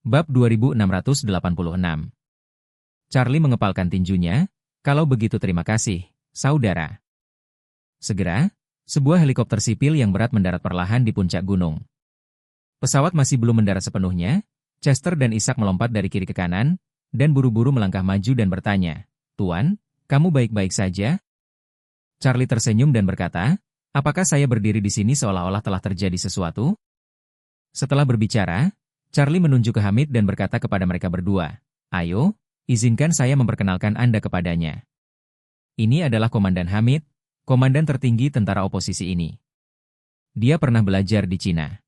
Bab 2686. Charlie mengepalkan tinjunya, "Kalau begitu terima kasih, saudara." Segera, sebuah helikopter sipil yang berat mendarat perlahan di puncak gunung. Pesawat masih belum mendarat sepenuhnya, Chester dan Isaac melompat dari kiri ke kanan, dan buru-buru melangkah maju dan bertanya, "Tuan, kamu baik-baik saja?" Charlie tersenyum dan berkata, "Apakah saya berdiri di sini seolah-olah telah terjadi sesuatu?" Setelah berbicara, Charlie menunjuk ke Hamid dan berkata kepada mereka berdua, "Ayo, izinkan saya memperkenalkan Anda kepadanya. Ini adalah Komandan Hamid, komandan tertinggi tentara oposisi ini. Dia pernah belajar di Cina.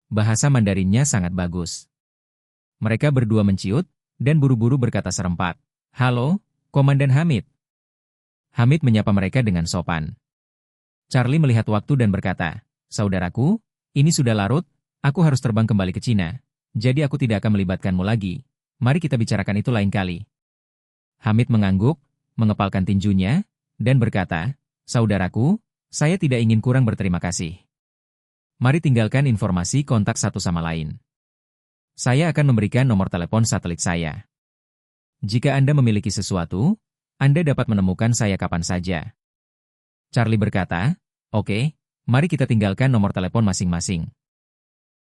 Bahasa Mandarinnya sangat bagus." Mereka berdua menciut, dan buru-buru berkata serempak, "Halo, Komandan Hamid." Hamid menyapa mereka dengan sopan. Charlie melihat waktu dan berkata, "Saudaraku, ini sudah larut, aku harus terbang kembali ke Cina, jadi aku tidak akan melibatkanmu lagi. Mari kita bicarakan itu lain kali." Hamid mengangguk, mengepalkan tinjunya, dan berkata, "Saudaraku, saya tidak ingin kurang berterima kasih. Mari tinggalkan informasi kontak satu sama lain. Saya akan memberikan nomor telepon satelit saya. Jika Anda memiliki sesuatu, Anda dapat menemukan saya kapan saja." Charlie berkata, "Oke, mari kita tinggalkan nomor telepon masing-masing.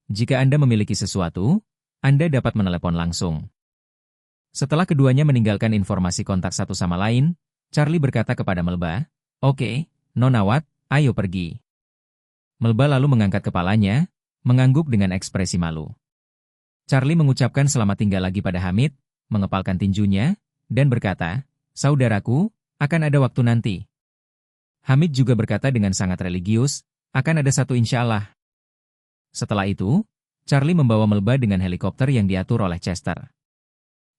Jika Anda memiliki sesuatu, Anda dapat menelepon langsung." Setelah keduanya meninggalkan informasi kontak satu sama lain, Charlie berkata kepada Melba, "Oke, Nona Watt, ayo pergi." Melba lalu mengangkat kepalanya, mengangguk dengan ekspresi malu. Charlie mengucapkan selamat tinggal lagi pada Hamid, mengepalkan tinjunya, dan berkata, "Saudaraku, akan ada waktu nanti." Hamid juga berkata dengan sangat religius, "Akan ada satu insya Allah." Setelah itu, Charlie membawa Melba dengan helikopter yang diatur oleh Chester.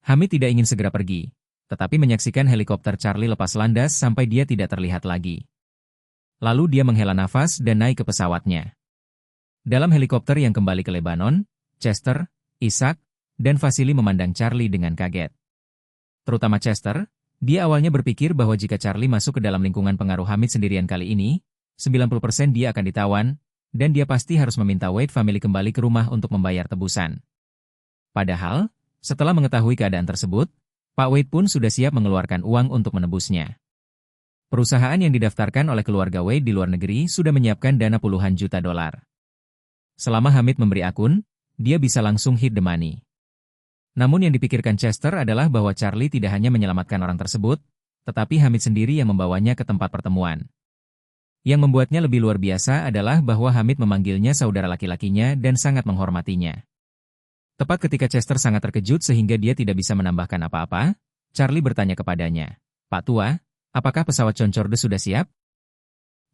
Hamid tidak ingin segera pergi, tetapi menyaksikan helikopter Charlie lepas landas sampai dia tidak terlihat lagi. Lalu dia menghela nafas dan naik ke pesawatnya. Dalam helikopter yang kembali ke Lebanon, Chester, Isaac, dan Vasily memandang Charlie dengan kaget. Terutama Chester, dia awalnya berpikir bahwa jika Charlie masuk ke dalam lingkungan pengaruh Hamid sendirian kali ini, 90% dia akan ditawan, dan dia pasti harus meminta Wade family kembali ke rumah untuk membayar tebusan. Padahal, setelah mengetahui keadaan tersebut, Pak Wade pun sudah siap mengeluarkan uang untuk menebusnya. Perusahaan yang didaftarkan oleh keluarga Wade di luar negeri sudah menyiapkan dana puluhan juta dolar. Selama Hamid memberi akun, dia bisa langsung hit the money. Namun yang dipikirkan Chester adalah bahwa Charlie tidak hanya menyelamatkan orang tersebut, tetapi Hamid sendiri yang membawanya ke tempat pertemuan. Yang membuatnya lebih luar biasa adalah bahwa Hamid memanggilnya saudara laki-lakinya dan sangat menghormatinya. Tepat ketika Chester sangat terkejut sehingga dia tidak bisa menambahkan apa-apa, Charlie bertanya kepadanya, "Pak Tua, apakah pesawat Concorde sudah siap?"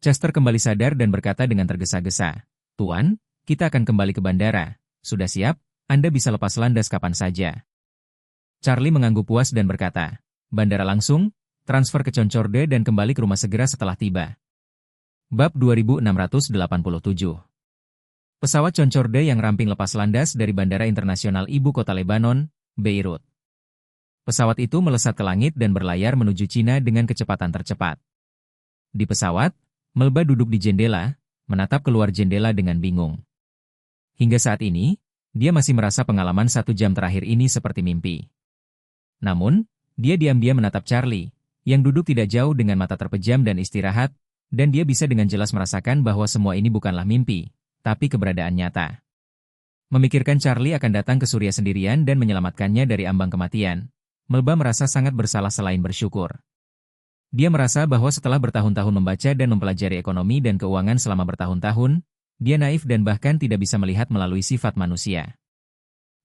Chester kembali sadar dan berkata dengan tergesa-gesa, "Tuan, kita akan kembali ke bandara. Sudah siap, Anda bisa lepas landas kapan saja." Charlie mengangguk puas dan berkata, "Bandara langsung, transfer ke Concorde dan kembali ke rumah segera setelah tiba." Bab 2687. Pesawat Concorde yang ramping lepas landas dari Bandara Internasional Ibu Kota Lebanon, Beirut. Pesawat itu melesat ke langit dan berlayar menuju Cina dengan kecepatan tercepat. Di pesawat, Melba duduk di jendela, menatap keluar jendela dengan bingung. Hingga saat ini, dia masih merasa pengalaman 1 jam terakhir ini seperti mimpi. Namun, dia diam-diam menatap Charlie, yang duduk tidak jauh dengan mata terpejam dan istirahat, dan dia bisa dengan jelas merasakan bahwa semua ini bukanlah mimpi, tapi keberadaan nyata. Memikirkan Charlie akan datang ke Surya sendirian dan menyelamatkannya dari ambang kematian, Melba merasa sangat bersalah selain bersyukur. Dia merasa bahwa setelah bertahun-tahun membaca dan mempelajari ekonomi dan keuangan selama bertahun-tahun, dia naif dan bahkan tidak bisa melihat melalui sifat manusia.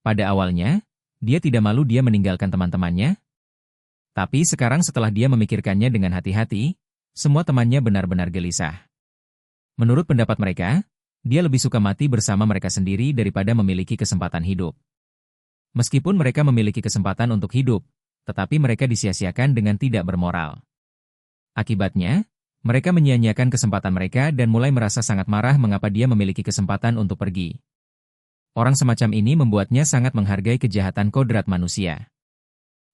Pada awalnya, dia tidak malu dia meninggalkan teman-temannya. Tapi sekarang setelah dia memikirkannya dengan hati-hati, semua temannya benar-benar gelisah. Menurut pendapat mereka, dia lebih suka mati bersama mereka sendiri daripada memiliki kesempatan hidup. Meskipun mereka memiliki kesempatan untuk hidup, tetapi mereka disia-siakan dengan tidak bermoral. Akibatnya, mereka menyia-nyiakan kesempatan mereka dan mulai merasa sangat marah mengapa dia memiliki kesempatan untuk pergi. Orang semacam ini membuatnya sangat menghargai kejahatan kodrat manusia.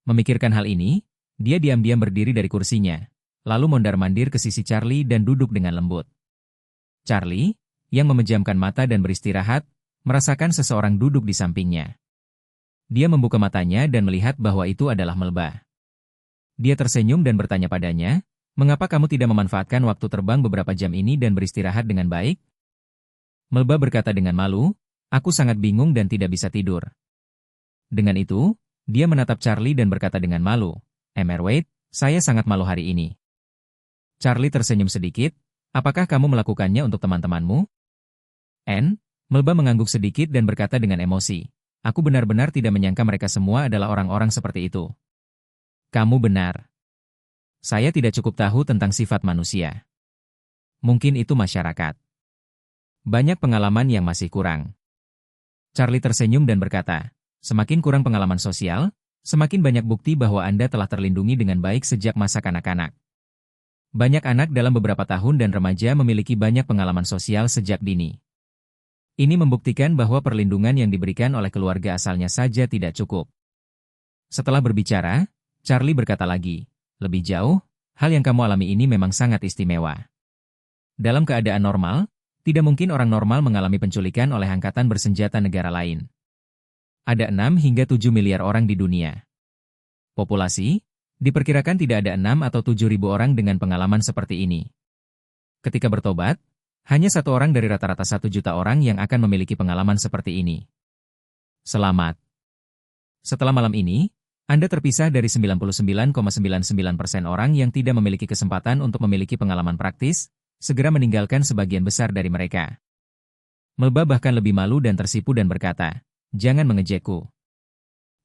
Memikirkan hal ini, dia diam-diam berdiri dari kursinya, lalu mondar-mandir ke sisi Charlie dan duduk dengan lembut. Charlie, yang memejamkan mata dan beristirahat, merasakan seseorang duduk di sampingnya. Dia membuka matanya dan melihat bahwa itu adalah Melba. Dia tersenyum dan bertanya padanya, "Mengapa kamu tidak memanfaatkan waktu terbang beberapa jam ini dan beristirahat dengan baik?" Melba berkata dengan malu, "Aku sangat bingung dan tidak bisa tidur." Dengan itu, dia menatap Charlie dan berkata dengan malu, "Wade, saya sangat malu hari ini." Charlie tersenyum sedikit, "Apakah kamu melakukannya untuk teman-temanmu?" Melba mengangguk sedikit dan berkata dengan emosi, "Aku benar-benar tidak menyangka mereka semua adalah orang-orang seperti itu." "Kamu benar. Saya tidak cukup tahu tentang sifat manusia. Mungkin itu masyarakat. Banyak pengalaman yang masih kurang." Charlie tersenyum dan berkata, "Semakin kurang pengalaman sosial, semakin banyak bukti bahwa Anda telah terlindungi dengan baik sejak masa kanak-kanak. Banyak anak dalam beberapa tahun dan remaja memiliki banyak pengalaman sosial sejak dini. Ini membuktikan bahwa perlindungan yang diberikan oleh keluarga asalnya saja tidak cukup." Setelah berbicara, Charlie berkata lagi, "Lebih jauh, hal yang kamu alami ini memang sangat istimewa. Dalam keadaan normal, tidak mungkin orang normal mengalami penculikan oleh angkatan bersenjata negara lain. Ada 6 hingga 7 miliar orang di dunia. Populasi, diperkirakan tidak ada 6 atau 7 ribu orang dengan pengalaman seperti ini. Ketika bertobat, hanya 1 orang dari rata-rata 1 juta orang yang akan memiliki pengalaman seperti ini. Selamat. Setelah malam ini, Anda terpisah dari 99,99% orang yang tidak memiliki kesempatan untuk memiliki pengalaman praktis, segera meninggalkan sebagian besar dari mereka." Melba bahkan lebih malu dan tersipu dan berkata, "Jangan mengejekku.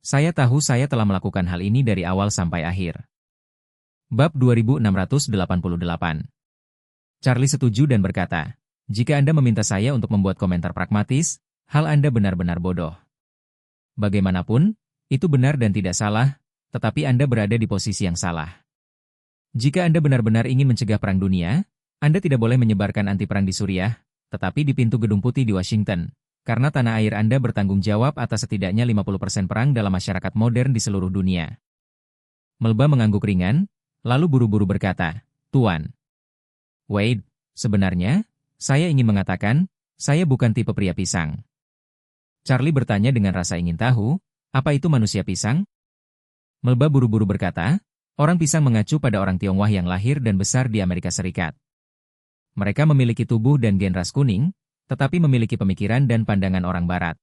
Saya tahu saya telah melakukan hal ini dari awal sampai akhir." Bab 2688. Charlie setuju dan berkata, "Jika Anda meminta saya untuk membuat komentar pragmatis, hal Anda benar-benar bodoh. Bagaimanapun, itu benar dan tidak salah, tetapi Anda berada di posisi yang salah. Jika Anda benar-benar ingin mencegah perang dunia, Anda tidak boleh menyebarkan anti perang di Suriah, tetapi di pintu Gedung Putih di Washington, karena tanah air Anda bertanggung jawab atas setidaknya 50% perang dalam masyarakat modern di seluruh dunia." Melba mengangguk ringan, lalu buru-buru berkata, "Tuan Wade, sebenarnya, saya ingin mengatakan, saya bukan tipe pria pisang." Charlie bertanya dengan rasa ingin tahu, "Apa itu manusia pisang?" Melba buru-buru berkata, "Orang pisang mengacu pada orang Tionghoa yang lahir dan besar di Amerika Serikat. Mereka memiliki tubuh dan gen ras kuning, tetapi memiliki pemikiran dan pandangan orang Barat."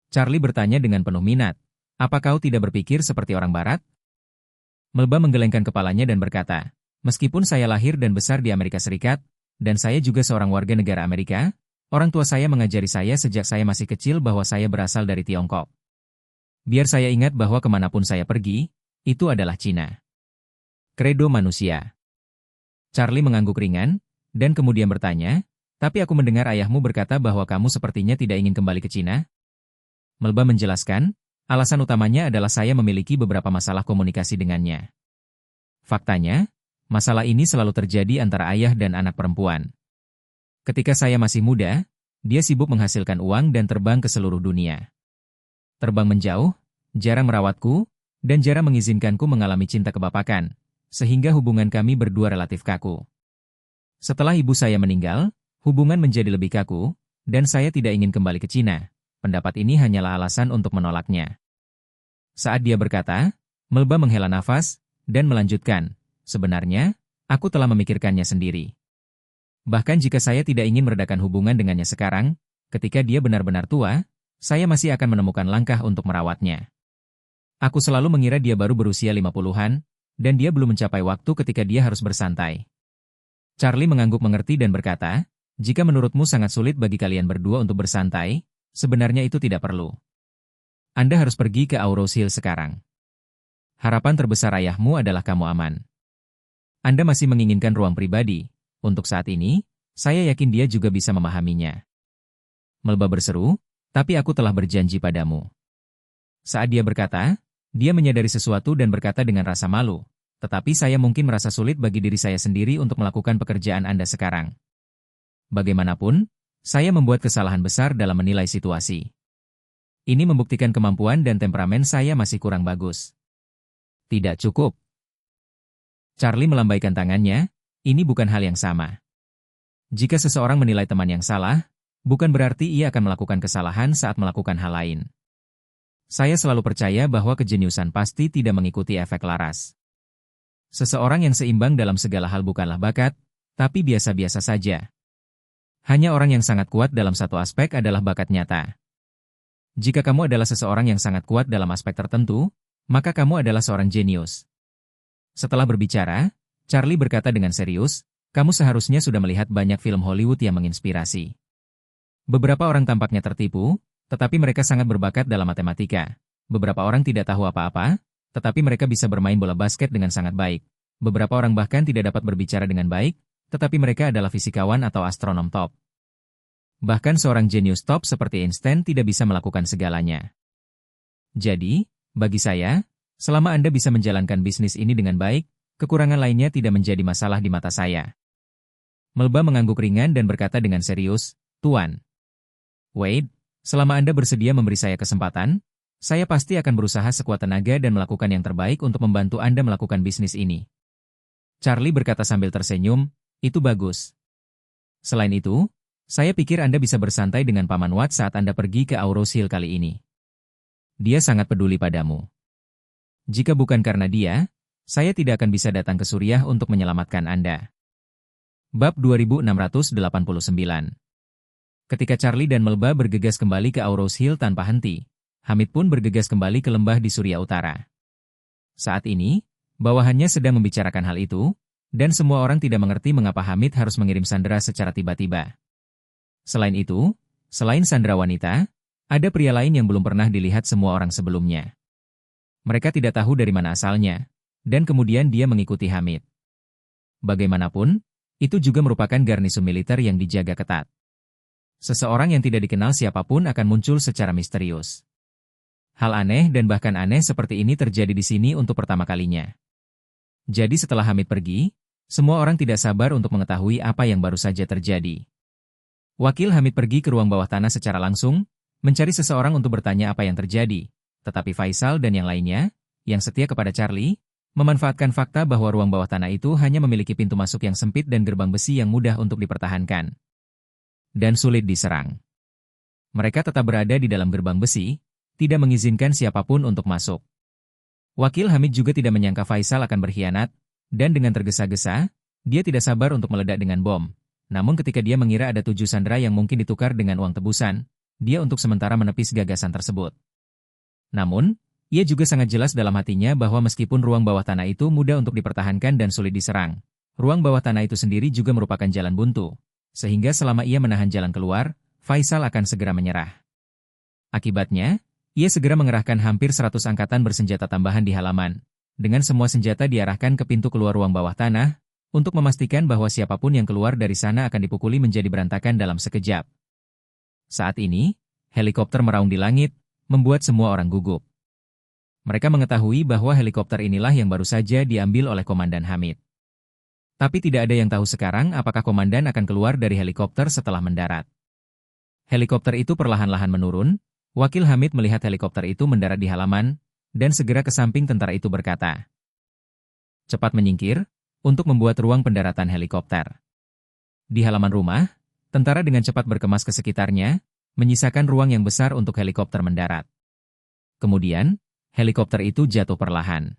Charlie bertanya dengan penuh minat, "Apa kau tidak berpikir seperti orang Barat?" Melba menggelengkan kepalanya dan berkata, "Meskipun saya lahir dan besar di Amerika Serikat, dan saya juga seorang warga negara Amerika, orang tua saya mengajari saya sejak saya masih kecil bahwa saya berasal dari Tiongkok. Biar saya ingat bahwa kemanapun saya pergi, itu adalah Cina. Kredo manusia." Charlie mengangguk ringan, dan kemudian bertanya, "Tapi aku mendengar ayahmu berkata bahwa kamu sepertinya tidak ingin kembali ke Cina?" Melba menjelaskan, "Alasan utamanya adalah saya memiliki beberapa masalah komunikasi dengannya. Faktanya, masalah ini selalu terjadi antara ayah dan anak perempuan. Ketika saya masih muda, dia sibuk menghasilkan uang dan terbang ke seluruh dunia. Terbang menjauh, jarang merawatku, dan jarang mengizinkanku mengalami cinta kebapakan, sehingga hubungan kami berdua relatif kaku. Setelah ibu saya meninggal, hubungan menjadi lebih kaku, dan saya tidak ingin kembali ke Cina. Pendapat ini hanyalah alasan untuk menolaknya." Saat dia berkata, Melba menghela nafas, dan melanjutkan, "Sebenarnya, aku telah memikirkannya sendiri. Bahkan jika saya tidak ingin meredakan hubungan dengannya sekarang, ketika dia benar-benar tua, saya masih akan menemukan langkah untuk merawatnya. Aku selalu mengira dia baru berusia 50-an, dan dia belum mencapai waktu ketika dia harus bersantai." Charlie mengangguk mengerti dan berkata, "Jika menurutmu sangat sulit bagi kalian berdua untuk bersantai, sebenarnya itu tidak perlu. Anda harus pergi ke Auro's Hill sekarang. Harapan terbesar ayahmu adalah kamu aman. Anda masih menginginkan ruang pribadi. Untuk saat ini, saya yakin dia juga bisa memahaminya." Melba berseru, "Tapi aku telah berjanji padamu." Saat dia berkata, dia menyadari sesuatu dan berkata dengan rasa malu, "Tetapi saya mungkin merasa sulit bagi diri saya sendiri untuk melakukan pekerjaan Anda sekarang. Bagaimanapun, saya membuat kesalahan besar dalam menilai situasi. Ini membuktikan kemampuan dan temperamen saya masih kurang bagus." "Tidak cukup." Charlie melambaikan tangannya, "Ini bukan hal yang sama. Jika seseorang menilai teman yang salah, bukan berarti ia akan melakukan kesalahan saat melakukan hal lain. Saya selalu percaya bahwa kejeniusan pasti tidak mengikuti efek laras. Seseorang yang seimbang dalam segala hal bukanlah bakat, tapi biasa-biasa saja. Hanya orang yang sangat kuat dalam satu aspek adalah bakat nyata. Jika kamu adalah seseorang yang sangat kuat dalam aspek tertentu, maka kamu adalah seorang jenius. Setelah berbicara, Charlie berkata dengan serius, kamu seharusnya sudah melihat banyak film Hollywood yang menginspirasi. Beberapa orang tampaknya tertipu, tetapi mereka sangat berbakat dalam matematika. Beberapa orang tidak tahu apa-apa, tetapi mereka bisa bermain bola basket dengan sangat baik. Beberapa orang bahkan tidak dapat berbicara dengan baik, tetapi mereka adalah fisikawan atau astronom top. Bahkan seorang jenius top seperti Einstein tidak bisa melakukan segalanya. Jadi, bagi saya, selama Anda bisa menjalankan bisnis ini dengan baik, kekurangan lainnya tidak menjadi masalah di mata saya. Melba mengangguk ringan dan berkata dengan serius, Tuan Wade, selama Anda bersedia memberi saya kesempatan, saya pasti akan berusaha sekuat tenaga dan melakukan yang terbaik untuk membantu Anda melakukan bisnis ini. Charlie berkata sambil tersenyum, itu bagus. Selain itu, saya pikir Anda bisa bersantai dengan Paman Watt saat Anda pergi ke Auros Hill kali ini. Dia sangat peduli padamu. Jika bukan karena dia, saya tidak akan bisa datang ke Suriah untuk menyelamatkan Anda. Bab 2689. Ketika Charlie dan Melba bergegas kembali ke Auros Hill tanpa henti, Hamid pun bergegas kembali ke lembah di Suriah Utara. Saat ini, bawahannya sedang membicarakan hal itu, dan semua orang tidak mengerti mengapa Hamid harus mengirim sandera secara tiba-tiba. Selain itu, selain sandera wanita, ada pria lain yang belum pernah dilihat semua orang sebelumnya. Mereka tidak tahu dari mana asalnya, dan kemudian dia mengikuti Hamid. Bagaimanapun, itu juga merupakan garnisun militer yang dijaga ketat. Seseorang yang tidak dikenal siapapun akan muncul secara misterius. Hal aneh dan bahkan aneh seperti ini terjadi di sini untuk pertama kalinya. Jadi setelah Hamid pergi, semua orang tidak sabar untuk mengetahui apa yang baru saja terjadi. Wakil Hamid pergi ke ruang bawah tanah secara langsung, mencari seseorang untuk bertanya apa yang terjadi, tetapi Faisal dan yang lainnya, yang setia kepada Charlie, memanfaatkan fakta bahwa ruang bawah tanah itu hanya memiliki pintu masuk yang sempit dan gerbang besi yang mudah untuk dipertahankan. Dan sulit diserang. Mereka tetap berada di dalam gerbang besi, tidak mengizinkan siapapun untuk masuk. Wakil Hamid juga tidak menyangka Faisal akan berkhianat, dan dengan tergesa-gesa, dia tidak sabar untuk meledak dengan bom. Namun ketika dia mengira ada 7 sandera yang mungkin ditukar dengan uang tebusan, dia untuk sementara menepis gagasan tersebut. Namun, ia juga sangat jelas dalam hatinya bahwa meskipun ruang bawah tanah itu mudah untuk dipertahankan dan sulit diserang, ruang bawah tanah itu sendiri juga merupakan jalan buntu. Sehingga selama ia menahan jalan keluar, Faisal akan segera menyerah. Akibatnya, ia segera mengerahkan hampir 100 angkatan bersenjata tambahan di halaman. Dengan semua senjata diarahkan ke pintu keluar ruang bawah tanah, untuk memastikan bahwa siapapun yang keluar dari sana akan dipukuli menjadi berantakan dalam sekejap. Saat ini, helikopter meraung di langit, membuat semua orang gugup. Mereka mengetahui bahwa helikopter inilah yang baru saja diambil oleh Komandan Hamid. Tapi tidak ada yang tahu sekarang apakah komandan akan keluar dari helikopter setelah mendarat. Helikopter itu perlahan-lahan menurun, Wakil Hamid melihat helikopter itu mendarat di halaman, dan segera ke samping tentara itu berkata, cepat menyingkir, untuk membuat ruang pendaratan helikopter. Di halaman rumah, tentara dengan cepat berkemas ke sekitarnya, menyisakan ruang yang besar untuk helikopter mendarat. Kemudian, helikopter itu jatuh perlahan.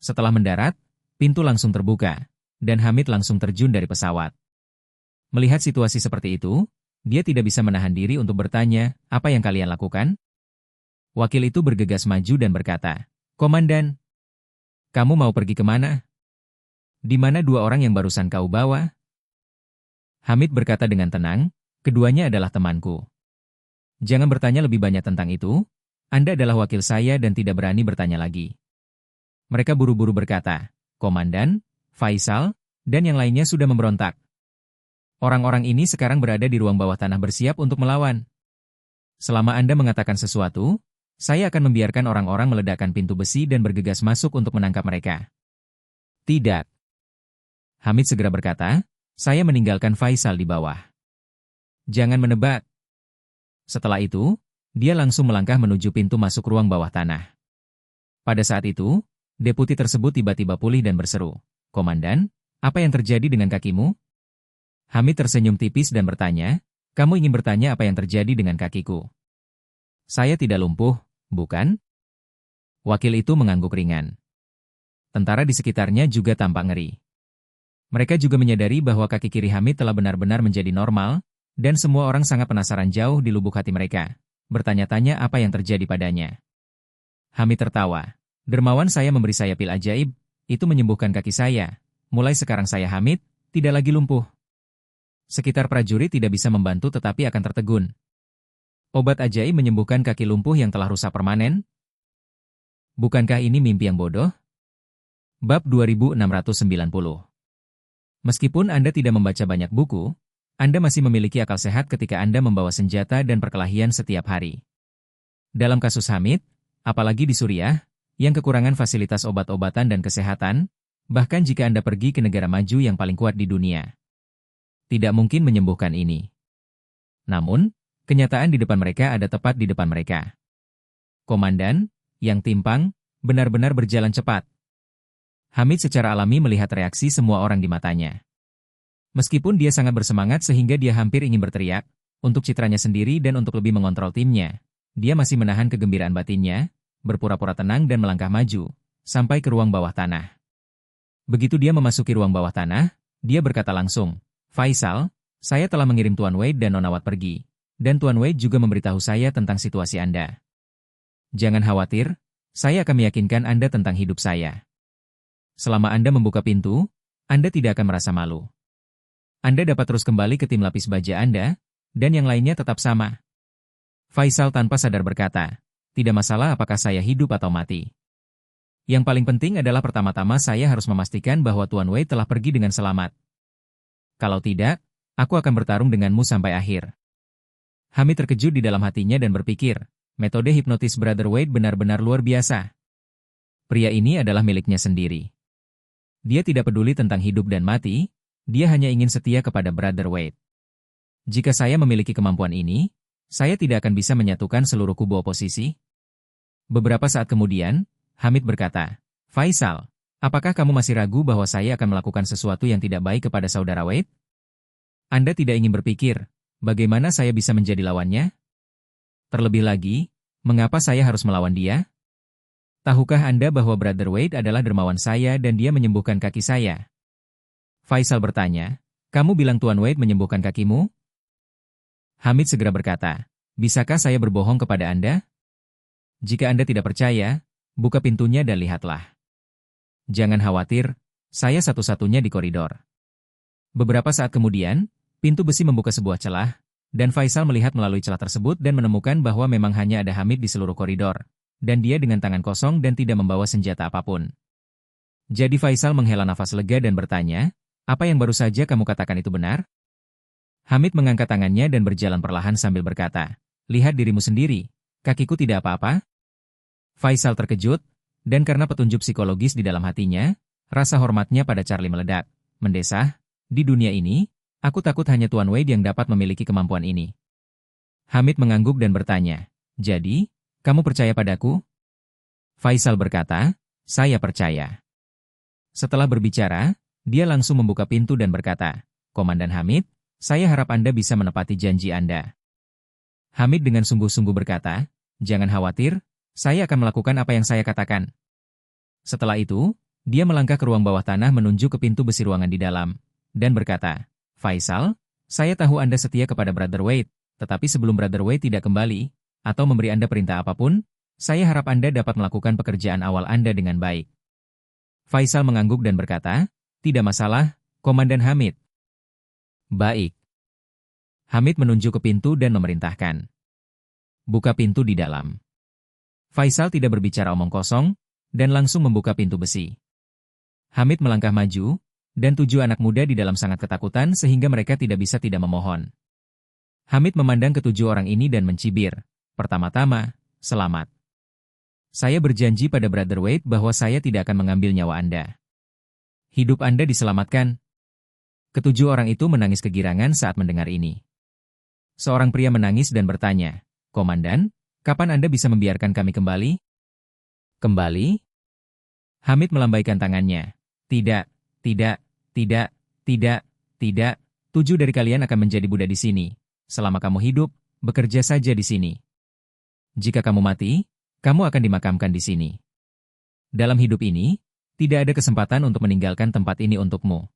Setelah mendarat, pintu langsung terbuka. Dan Hamid langsung terjun dari pesawat. Melihat situasi seperti itu, dia tidak bisa menahan diri untuk bertanya, apa yang kalian lakukan? Wakil itu bergegas maju dan berkata, Komandan, kamu mau pergi kemana? Di mana 2 orang yang barusan kau bawa? Hamid berkata dengan tenang, keduanya adalah temanku. Jangan bertanya lebih banyak tentang itu, Anda adalah wakil saya dan tidak berani bertanya lagi. Mereka buru-buru berkata, Komandan, Faisal, dan yang lainnya sudah memberontak. Orang-orang ini sekarang berada di ruang bawah tanah bersiap untuk melawan. Selama Anda mengatakan sesuatu, saya akan membiarkan orang-orang meledakkan pintu besi dan bergegas masuk untuk menangkap mereka. Tidak. Hamid segera berkata, saya meninggalkan Faisal di bawah. Jangan menebak. Setelah itu, dia langsung melangkah menuju pintu masuk ruang bawah tanah. Pada saat itu, deputi tersebut tiba-tiba pulih dan berseru, Komandan, apa yang terjadi dengan kakimu? Hamid tersenyum tipis dan bertanya, kamu ingin bertanya apa yang terjadi dengan kakiku? Saya tidak lumpuh, bukan? Wakil itu mengangguk ringan. Tentara di sekitarnya juga tampak ngeri. Mereka juga menyadari bahwa kaki kiri Hamid telah benar-benar menjadi normal, dan semua orang sangat penasaran jauh di lubuk hati mereka, bertanya-tanya apa yang terjadi padanya. Hamid tertawa. Dermawan saya memberi saya pil ajaib, itu menyembuhkan kaki saya. Mulai sekarang saya Hamid, tidak lagi lumpuh. Sekitar prajurit tidak bisa membantu tetapi akan tertegun. Obat ajaib menyembuhkan kaki lumpuh yang telah rusak permanen? Bukankah ini mimpi yang bodoh? Bab 2690. Meskipun Anda tidak membaca banyak buku, Anda masih memiliki akal sehat ketika Anda membawa senjata dan perkelahian setiap hari. Dalam kasus Hamid, apalagi di Suriah, yang kekurangan fasilitas obat-obatan dan kesehatan, bahkan jika Anda pergi ke negara maju yang paling kuat di dunia, tidak mungkin menyembuhkan ini. Namun, kenyataan di depan mereka ada tepat di depan mereka. Komandan, yang timpang, benar-benar berjalan cepat. Hamid secara alami melihat reaksi semua orang di matanya. Meskipun dia sangat bersemangat sehingga dia hampir ingin berteriak, untuk citranya sendiri dan untuk lebih mengontrol timnya, dia masih menahan kegembiraan batinnya, berpura-pura tenang dan melangkah maju, sampai ke ruang bawah tanah. Begitu dia memasuki ruang bawah tanah, dia berkata langsung, "Faisal, saya telah mengirim Tuan Wade dan Nona Wat pergi, dan Tuan Wade juga memberitahu saya tentang situasi Anda. Jangan khawatir, saya akan meyakinkan Anda tentang hidup saya. Selama Anda membuka pintu, Anda tidak akan merasa malu. Anda dapat terus kembali ke tim lapis baja Anda, dan yang lainnya tetap sama." Faisal tanpa sadar berkata, "Tidak masalah apakah saya hidup atau mati. Yang paling penting adalah pertama-tama saya harus memastikan bahwa Tuan Wade telah pergi dengan selamat. Kalau tidak, aku akan bertarung denganmu sampai akhir." Hamid terkejut di dalam hatinya dan berpikir, metode hipnotis Brother Wade benar-benar luar biasa. Pria ini adalah miliknya sendiri. Dia tidak peduli tentang hidup dan mati, dia hanya ingin setia kepada Brother Wade. Jika saya memiliki kemampuan ini, saya tidak akan bisa menyatukan seluruh kubu oposisi. Beberapa saat kemudian, Hamid berkata, "Faisal, apakah kamu masih ragu bahwa saya akan melakukan sesuatu yang tidak baik kepada saudara Wade? Anda tidak ingin berpikir, bagaimana saya bisa menjadi lawannya? Terlebih lagi, mengapa saya harus melawan dia? Tahukah Anda bahwa Brother Wade adalah dermawan saya dan dia menyembuhkan kaki saya?" Faisal bertanya, "Kamu bilang Tuan Wade menyembuhkan kakimu?" Hamid segera berkata, "Bisakah saya berbohong kepada Anda? Jika Anda tidak percaya, buka pintunya dan lihatlah. Jangan khawatir, saya satu-satunya di koridor." Beberapa saat kemudian, pintu besi membuka sebuah celah, dan Faisal melihat melalui celah tersebut dan menemukan bahwa memang hanya ada Hamid di seluruh koridor, dan dia dengan tangan kosong dan tidak membawa senjata apapun. Jadi Faisal menghela nafas lega dan bertanya, "Apa yang baru saja kamu katakan itu benar?" Hamid mengangkat tangannya dan berjalan perlahan sambil berkata, "Lihat dirimu sendiri, kakiku tidak apa-apa." Faisal terkejut, dan karena petunjuk psikologis di dalam hatinya, rasa hormatnya pada Charlie meledak, mendesah, "Di dunia ini, aku takut hanya Tuan Wade yang dapat memiliki kemampuan ini." Hamid mengangguk dan bertanya, "Jadi, kamu percaya padaku?" Faisal berkata, "Saya percaya." Setelah berbicara, dia langsung membuka pintu dan berkata, "Komandan Hamid, saya harap Anda bisa menepati janji Anda." Hamid dengan sungguh-sungguh berkata, "Jangan khawatir, saya akan melakukan apa yang saya katakan." Setelah itu, dia melangkah ke ruang bawah tanah menuju ke pintu besi ruangan di dalam, dan berkata, "Faisal, saya tahu Anda setia kepada Brother Wade, tetapi sebelum Brother Wade tidak kembali, atau memberi Anda perintah apapun, saya harap Anda dapat melakukan pekerjaan awal Anda dengan baik." Faisal mengangguk dan berkata, "Tidak masalah, Komandan Hamid." "Baik." Hamid menunjuk ke pintu dan memerintahkan, "Buka pintu di dalam." Faisal tidak berbicara omong kosong, dan langsung membuka pintu besi. Hamid melangkah maju, dan 7 anak muda di dalam sangat ketakutan sehingga mereka tidak bisa tidak memohon. Hamid memandang ke-7 orang ini dan mencibir, "Pertama-tama, selamat. Saya berjanji pada Brother Wade bahwa saya tidak akan mengambil nyawa Anda. Hidup Anda diselamatkan." Ke-7 orang itu menangis kegirangan saat mendengar ini. Seorang pria menangis dan bertanya, "Komandan, kapan Anda bisa membiarkan kami kembali?" "Kembali?" Hamid melambaikan tangannya. "Tidak, tidak, tidak, tidak, tidak. 7 dari kalian akan menjadi budak di sini. Selama kamu hidup, bekerja saja di sini. Jika kamu mati, Kamu akan dimakamkan di sini. Dalam hidup ini, tidak ada kesempatan untuk meninggalkan tempat ini untukmu.